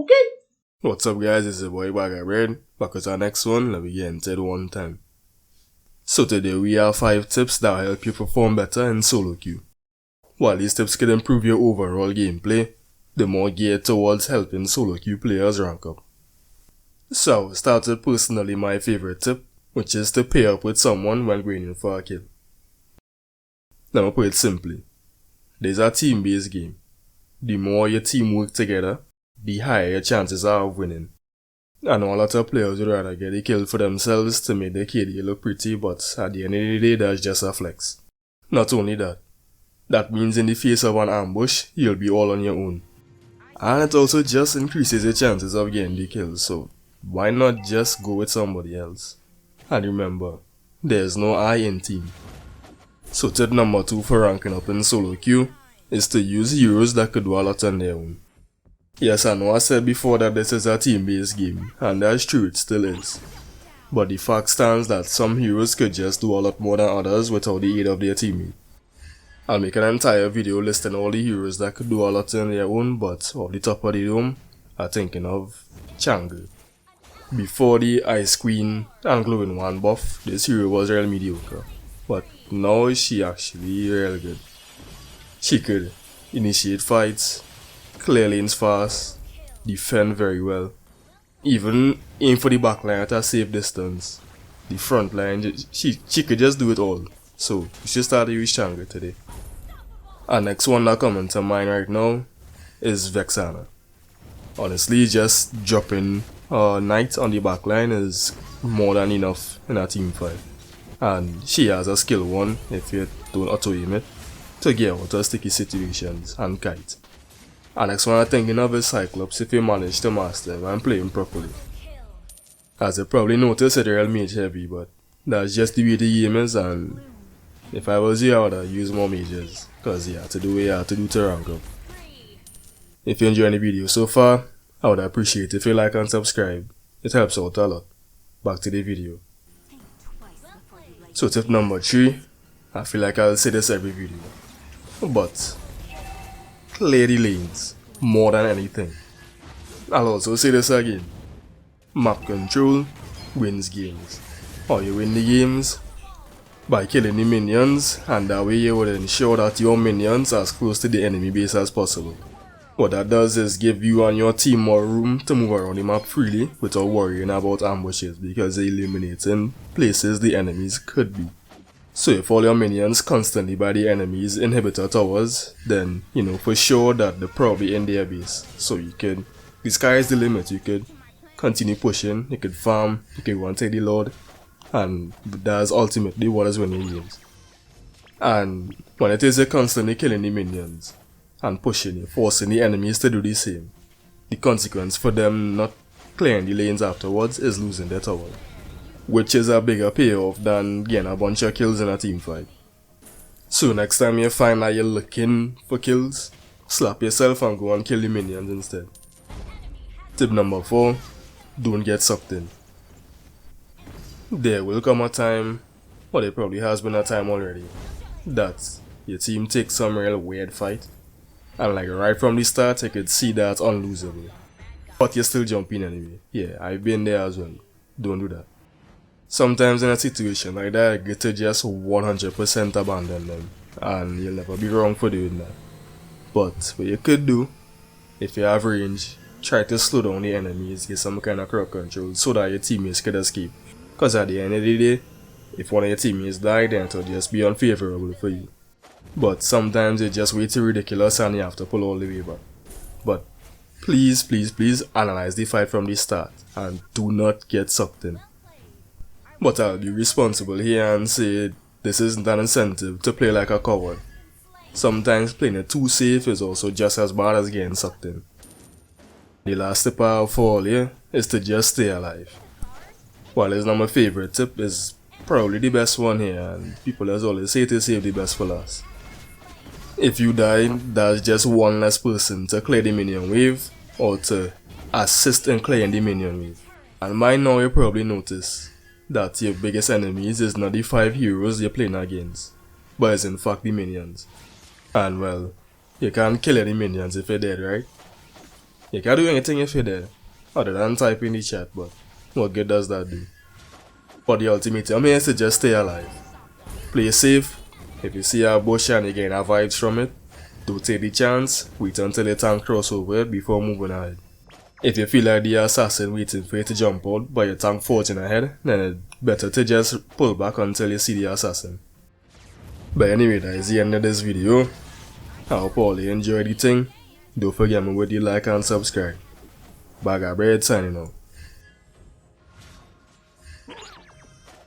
Okay. What's up guys, it's your boy Red, back with our next one. Let me get into it one time. So today we have 5 tips that will help you perform better in solo queue. While these tips can improve your overall gameplay, they're more geared towards helping solo queue players rank up. So I started personally my favorite tip, which is to pair up with someone when going in for a kill. Let me put it simply. There's a team-based game. The more your team work together, the higher your chances are of winning. I know a lot of players would rather get a kill for themselves to make their KD look pretty, but at the end of the day that's just a flex. Not only that, that means in the face of an ambush, you'll be all on your own. And it also just increases your chances of getting the kill, so why not just go with somebody else? And remember, there's no I in team. So tip number 2 for ranking up in solo queue is to use heroes that could do a lot on their own. Yes, I know I said before that this is a team-based game, and that's true, it still is. But the fact stands that some heroes could just do a lot more than others without the aid of their teammate. I'll make an entire video listing all the heroes that could do a lot on their own, but off the top of the dome, I'm thinking of Jungle. Before the Ice Queen and Glowing One buff, this hero was real mediocre, but now she actually real good. She could initiate fights, clear lanes fast, defend very well, even aim for the backline at a safe distance. The front line, she could just do it all, so you should start to use Chang'e today. Our next one that comes to mind right now is Vexana. Honestly, just dropping a knight on the backline is more than enough in a team fight, and she has a skill 1 if you don't auto aim it to get out of sticky situations and kite. And next one I'm thinking of is Cyclops if you manage to master him and play him properly. As you probably noticed, it's real mage heavy, but that's just the way the game is, and if I was you I would have used more mages, cause you have to do what you have to do to rank up. If you enjoyed the video so far, I would appreciate if you like and subscribe, it helps out a lot. Back to the video. So tip number 3, I feel like I'll say this every video, but clear the lanes more than anything. I'll also say this again. Map control wins games. Or you win the games by killing the minions, and that way you will ensure that your minions are as close to the enemy base as possible. What that does is give you and your team more room to move around the map freely without worrying about ambushes, because they're eliminating places the enemies could be. So if all your minions constantly by the enemy's inhibitor towers, then you know for sure that they're probably in their base. So you could, the sky is the limit, you could continue pushing, you could farm, you could go and take the Lord, and that's ultimately what is winning games. And when it is you're constantly killing the minions and pushing, you're forcing the enemies to do the same, the consequence for them not clearing the lanes afterwards is losing their tower, which is a bigger payoff than getting a bunch of kills in a team fight. So next time you find that you're looking for kills, slap yourself and go and kill the minions instead. Tip number 4, don't get sucked in. There will come a time, or there probably has been a time already, that your team takes some real weird fight, and like right from the start you could see that unlosable, but you're still jumping anyway. Yeah, I've been there as well. Don't do that. Sometimes in a situation like that, you get to just 100% abandon them, and you'll never be wrong for doing that. But what you could do, if you have range, try to slow down the enemies, get some kind of crowd control so that your teammates could escape. Cause at the end of the day, if one of your teammates die, then it'll just be unfavorable for you. But sometimes it's just way too ridiculous and you have to pull all the way back. But please, please, please analyze the fight from the start and do not get sucked in. But I'll be responsible here and say this isn't an incentive to play like a coward. Sometimes playing it too safe is also just as bad as getting sucked in. The last tip I have for all here is to just stay alive. While it's not my favorite tip, is probably the best one here, and people as always say to save the best for last. If you die, that's just one less person to clear the minion wave or to assist in clearing the minion wave. And by now you probably notice that your biggest enemies is not the 5 heroes you're playing against, but it's in fact the minions. And well, you can't kill any minions if you're dead, right? You can't do anything if you're dead, other than type in the chat, but what good does that do? For the ultimatum here is to just stay alive. Play safe. If you see a bush and you get a vibes from it, don't take the chance, wait until your tank cross over it before moving ahead. If you feel like the assassin waiting for you to jump out but your tank forging ahead, then it's better to just pull back until you see the assassin. But anyway, that is the end of this video. I hope all you enjoyed the thing. Don't forget me with the like and subscribe. Bag of bread signing out.